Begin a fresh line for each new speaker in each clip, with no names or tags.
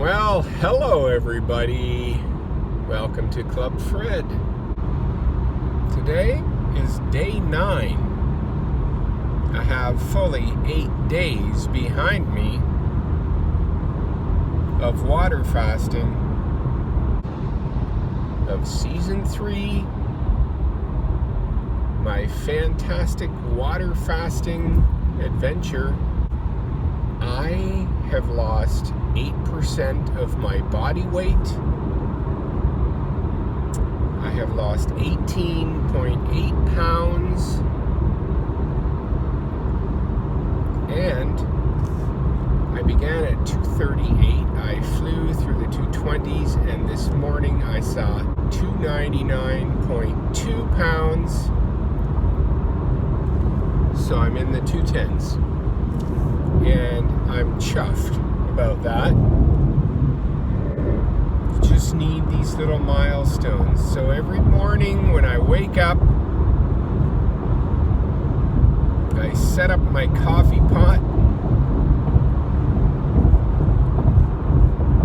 Well, hello everybody. Welcome to ClubFred. Today is day 9. I have fully 8 days behind me of water fasting of season 3. My fantastic water fasting adventure. I have lost 8% of my body weight. I have lost 18.8 pounds. And I began at 238. I flew through the 220s, and this morning I saw 299.2 pounds. So I'm in the 210s. And I'm chuffed about that. Just need these little milestones. So every morning when I wake up, I set up my coffee pot,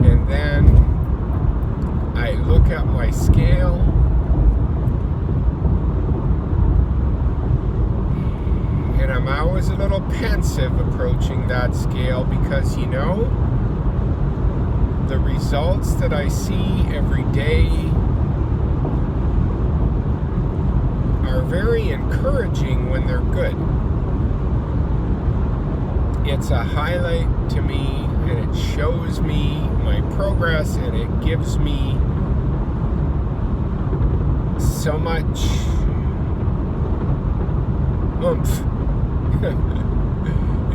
and then I look at my scale, and I'm always a little pensive approaching that scale because, the results that I see every day are very encouraging when they're good. It's a highlight to me, and it shows me my progress, and it gives me so much oomph.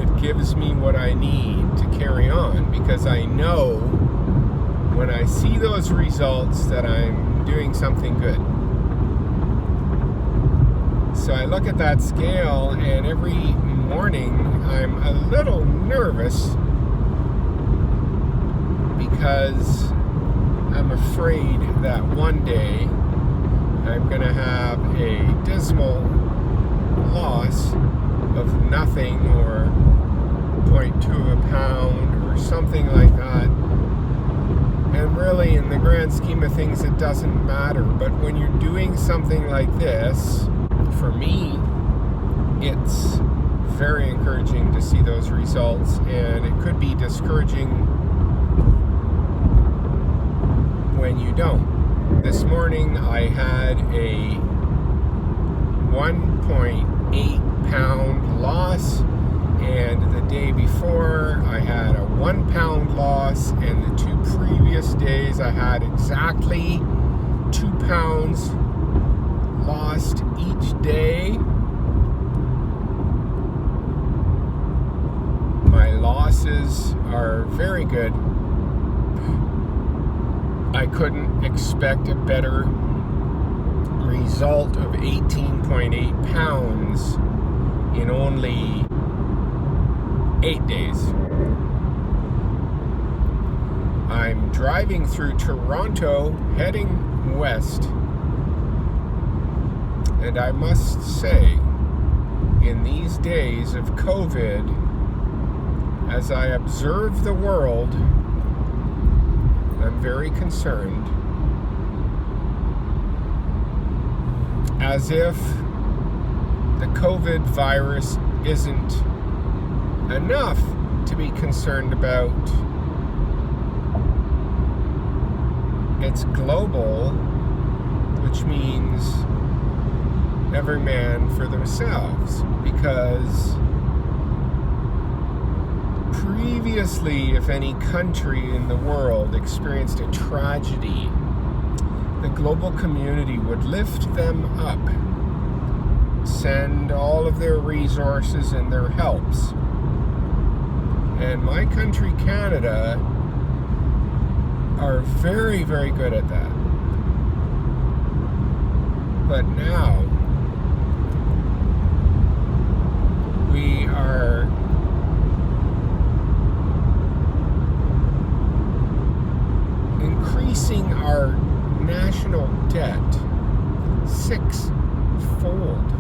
It gives me what I need to carry on, because I know when I see those results that I'm doing something good. So I look at that scale, and every morning I'm a little nervous because I'm afraid that one day I'm going to have a dismal loss of nothing, or 0.2 a pound or something like that. And really, in the grand scheme of things, it doesn't matter. But when you're doing something like this, for me, it's very encouraging to see those results, and it could be discouraging when you don't. This morning I had a 1.8 pound loss, and the day before I had a 1 pound loss, and the 2 previous days I had exactly 2 pounds lost each day. My losses are very good. I couldn't expect a better result of 18.8 pounds in only 8 days. I'm driving through Toronto, heading west, and I must say, in these days of COVID, as I observe the world, I'm very concerned. As if the COVID virus isn't enough to be concerned about. It's global, which means every man for themselves, because previously, if any country in the world experienced a tragedy, the global community would lift them up, send all of their resources and their helps. And my country, Canada, are very, very good at that. But now, we are increasing our national debt 6-fold.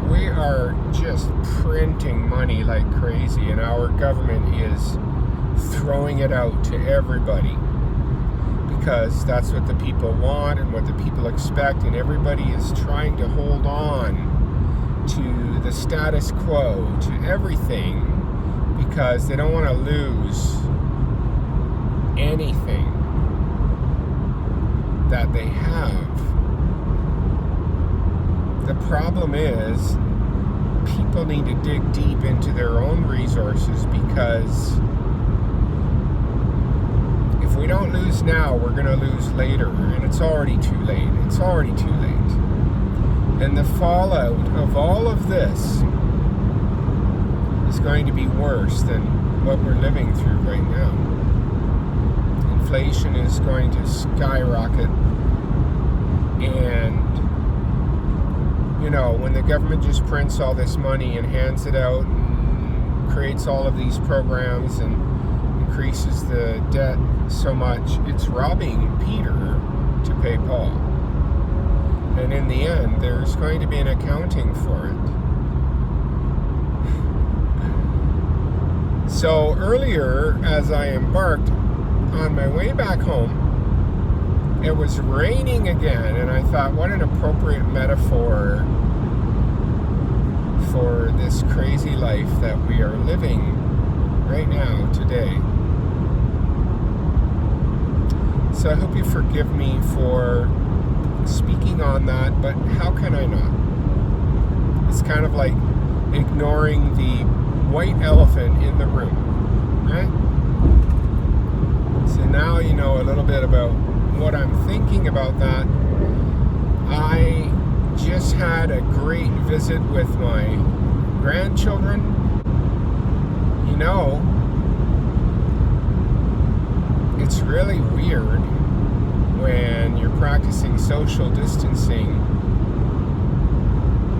We are just printing money like crazy, and our government is throwing it out to everybody because that's what the people want and what the people expect, and everybody is trying to hold on to the status quo, to everything, because they don't want to lose anything that they have. The problem is people need to dig deep into their own resources, because if we don't lose now, we're going to lose later, and it's already too late. It's already too late. And the fallout of all of this is going to be worse than what we're living through right now. Inflation is going to skyrocket, and when the government just prints all this money and hands it out and creates all of these programs and increases the debt so much, it's robbing Peter to pay Paul. And in the end, there's going to be an accounting for it. So earlier, as I embarked on my way back home, it was raining again, and I thought, what an appropriate metaphor for this crazy life that we are living right now, today. So I hope you forgive me for speaking on that, but how can I not? It's kind of like ignoring the white elephant in the room, right? So now you know a little bit about what I'm thinking about that. I just had a great visit with my grandchildren. It's really weird when you're practicing social distancing.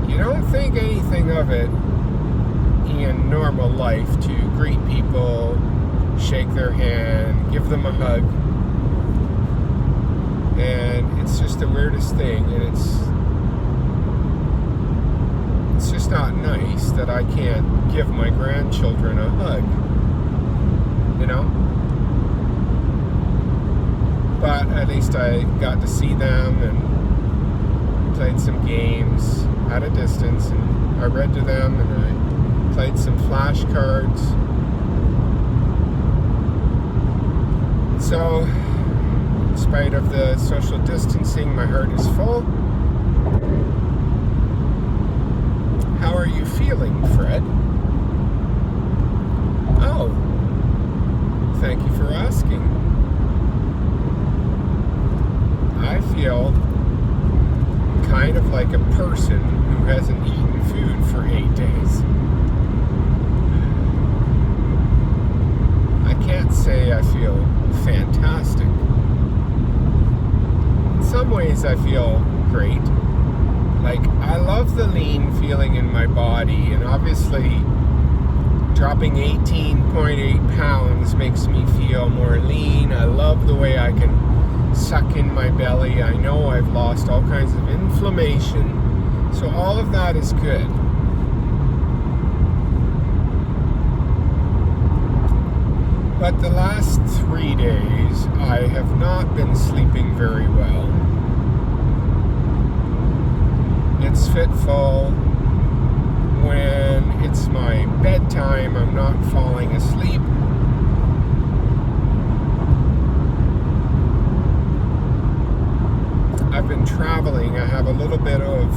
You don't think anything of it in normal life to greet people, shake their hand, give them a hug. And it's just the weirdest thing, and it's just not nice that I can't give my grandchildren a hug, But at least I got to see them and played some games at a distance, and I read to them, and I played some flashcards. So, in spite of the social distancing, my heart is full. How are you feeling, Fred? Oh, thank you for asking. I feel kind of like a person who hasn't eaten food for 8 days. I can't say I feel fantastic. In some ways I feel great. Like, I love the lean feeling in my body, and obviously dropping 18.8 pounds makes me feel more lean. I love the way I can suck in my belly. I know I've lost all kinds of inflammation, so all of that is good. But the last 3 days, I have not been sleeping very well. It's fitful. When it's my bedtime, I'm not falling asleep. I've been traveling. I have a little bit of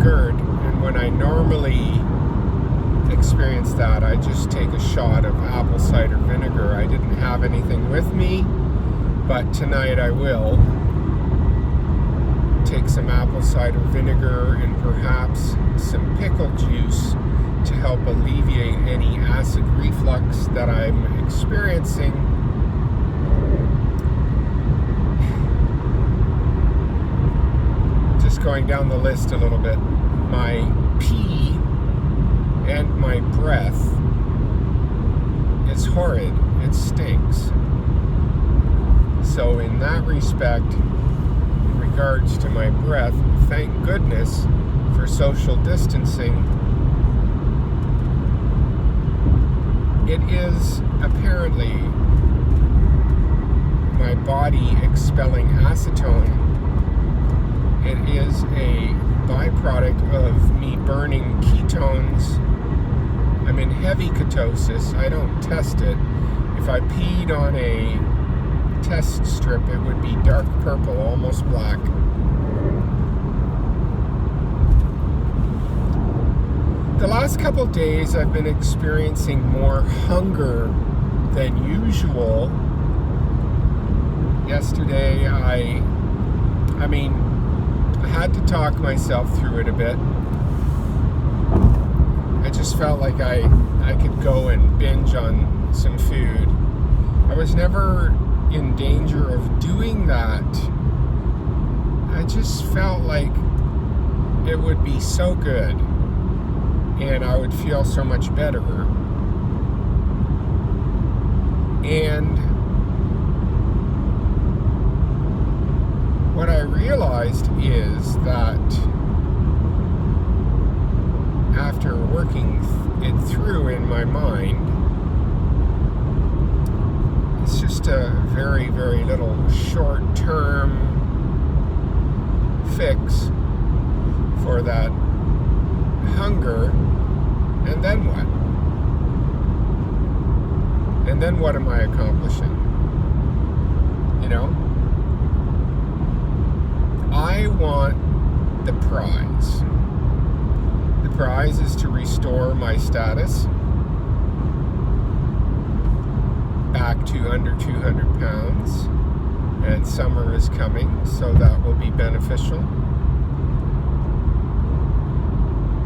GERD, and when I normally experience that, I just take a shot of apple cider vinegar. I didn't have anything with me, but tonight I will take some apple cider vinegar and perhaps some pickle juice to help alleviate any acid reflux that I'm experiencing. Just going down the list a little bit. My pee and my breath is horrid. It stinks. So in that respect, in regards to my breath, thank goodness for for social distancing, it is apparently my body expelling acetone. It is a byproduct of me burning ketones. I'm in heavy ketosis. I don't test it. If I peed on a test strip, it would be dark purple, almost black. The last couple days I've been experiencing more hunger than usual. Yesterday I had to talk myself through it a bit. I just felt like I could go and binge on some food. I was never in danger of doing that. I just felt like it would be so good and I would feel so much better. And what I realized is that after working it through in my mind, it's just a very, very little short-term fix for that hunger. And then what? And then what am I accomplishing? You know? I want the prize. The prize is to restore my status back to under 200 pounds. And summer is coming, so that will be beneficial.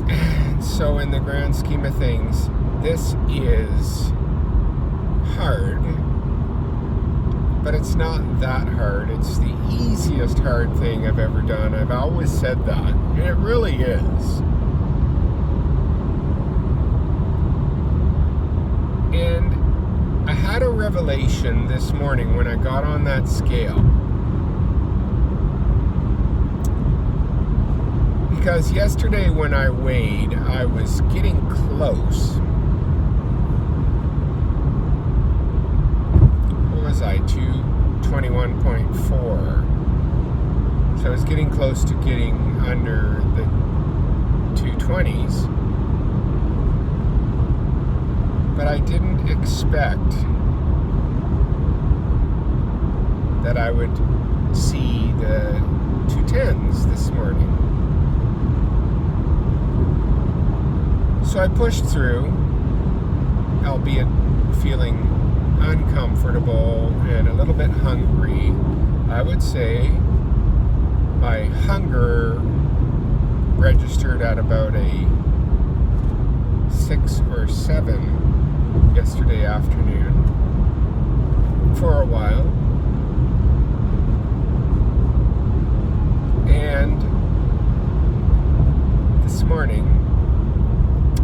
And so in the grand scheme of things, this is hard. But it's not that hard. It's the easiest hard thing I've ever done. I've always said that. And it really is. And I had a revelation this morning when I got on that scale. Because yesterday when I weighed, I was getting close. What was I? 221.4. So I was getting close to getting under the 220s. But I didn't expect that I would see the 210s this morning. So I pushed through, albeit feeling uncomfortable and a little bit hungry. I would say my hunger registered at about a 6 or 7 yesterday afternoon for a while. And this morning,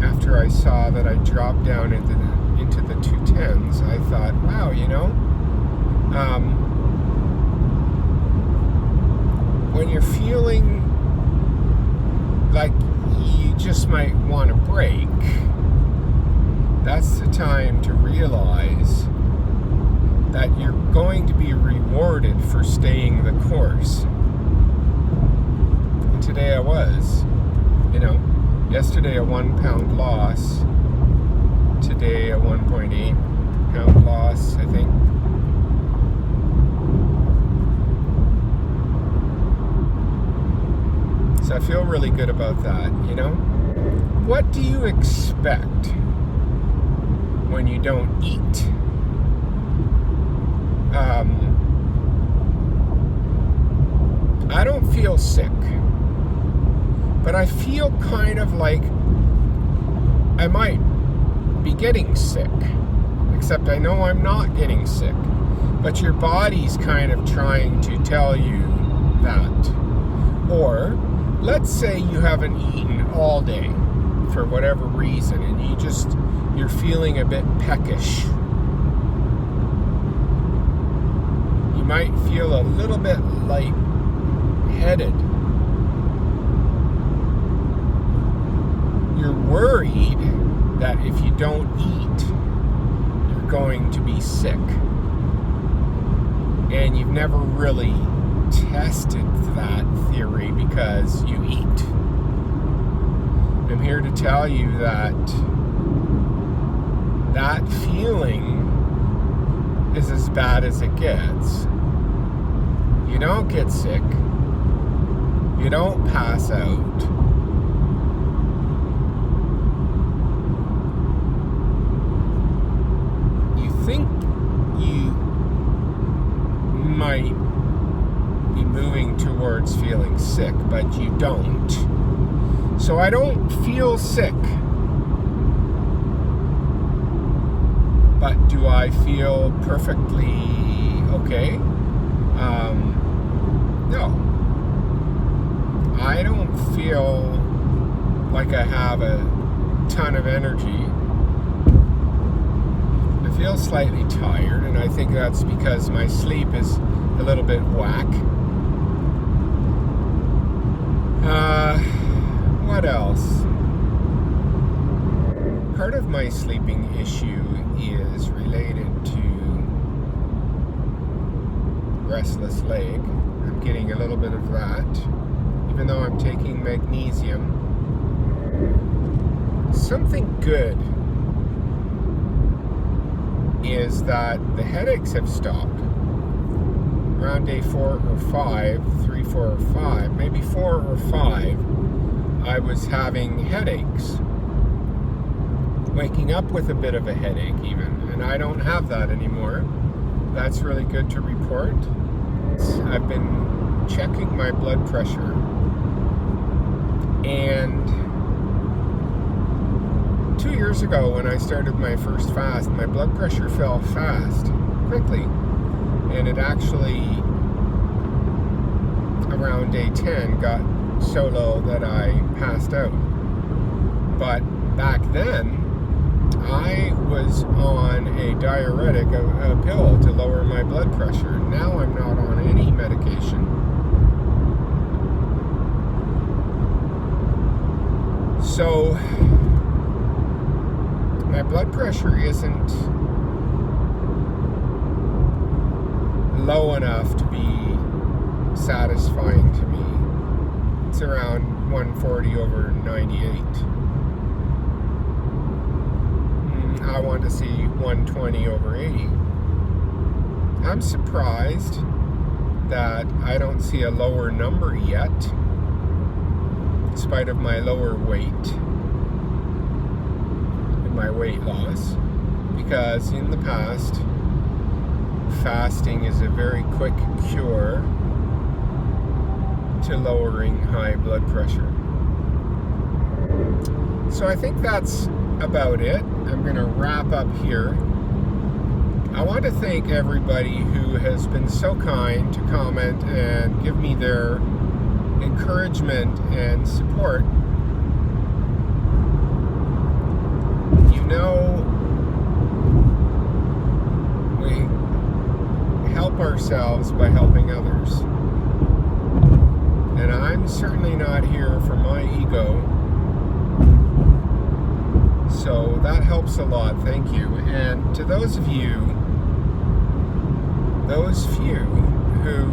after I saw that I dropped down into the 210s, I thought, wow, you know, when you're feeling like you just might want to break, that's the time to realize that you're going to be rewarded for staying the course. And today I was, you know, yesterday a 1 pound loss, today a 1.8 pound loss, I think. So I feel really good about that, you know? What do you expect when you don't eat? I don't feel sick, but I feel kind of like I might be getting sick, except I know I'm not getting sick, but your body's kind of trying to tell you that. Or let's say you haven't eaten all day for whatever reason and you're feeling a bit peckish. You might feel a little bit light-headed. you're worried that if you don't eat, you're going to be sick. And you've never really tested that theory because you eat. I'm here to tell you that that feeling is as bad as it gets. You don't get sick. You don't pass out. You think you might be moving towards feeling sick, but you don't. So I don't feel sick. But do I feel perfectly okay? No. I don't feel like I have a ton of energy. I feel slightly tired, and I think that's because my sleep is a little bit whack. What else? Part of my sleeping issue is related to restless leg. I'm getting a little bit of that, even though I'm taking magnesium. Something good is that the headaches have stopped. Around day 4 or 5, 3, 4 or 5, maybe 4 or 5, I was having headaches. Waking up with a bit of a headache even, and I don't have that anymore. That's really good to report. I've been checking my blood pressure, and 2 years ago when I started my first fast, my blood pressure fell quickly, and it actually around day 10 got so low that I passed out. But back then I was on a diuretic, a pill to lower my blood pressure. Now I'm not on any medication. So my blood pressure isn't low enough to be satisfying to me. It's around 140/98. I want to see 120/80. I'm surprised that I don't see a lower number yet, in spite of my lower weight and my weight loss, because in the past, fasting is a very quick cure to lowering high blood pressure. So I think that's about it. I'm going to wrap up here. I want to thank everybody who has been so kind to comment and give me their encouragement and support. You know, we help ourselves by helping others. And I'm certainly not here for my ego. So that helps a lot, thank you. And to those of you, those few who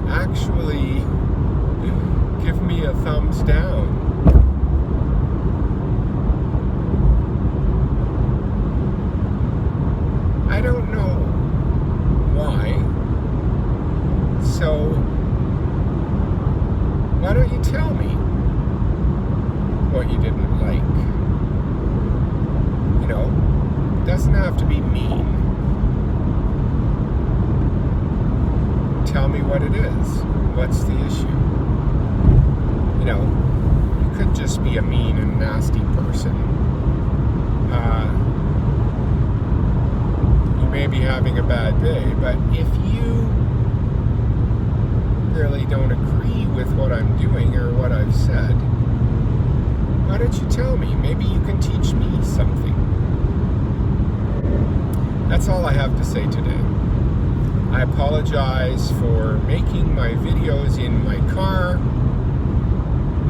actually give me a thumbs down, I don't know why. So why don't you tell me what you didn't like? You know, it doesn't have to be mean. Tell me what it is. What's the issue? You know, you could just be a mean and nasty person. You may be having a bad day, but if you really don't agree with what I'm doing or what I've said, why don't you tell me? Maybe you can teach me something. That's all I have to say today. I apologize for making my videos in my car.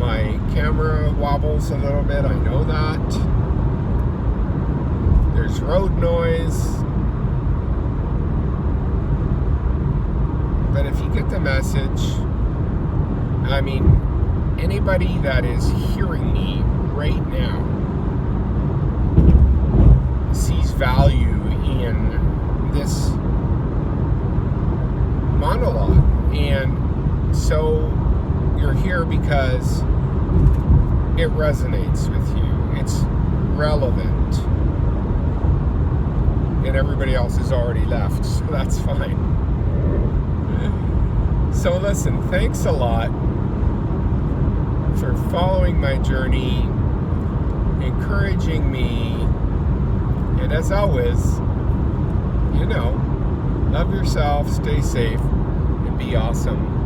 my camera wobbles a little bit, I know that. There's road noise. But if you get the message, I mean, anybody that is hearing me right now sees value in this monologue. And so you're here because it resonates with you. It's relevant. And everybody else has already left, so that's fine. So listen, thanks a lot for following my journey, encouraging me, and as always, love yourself, stay safe, and be awesome.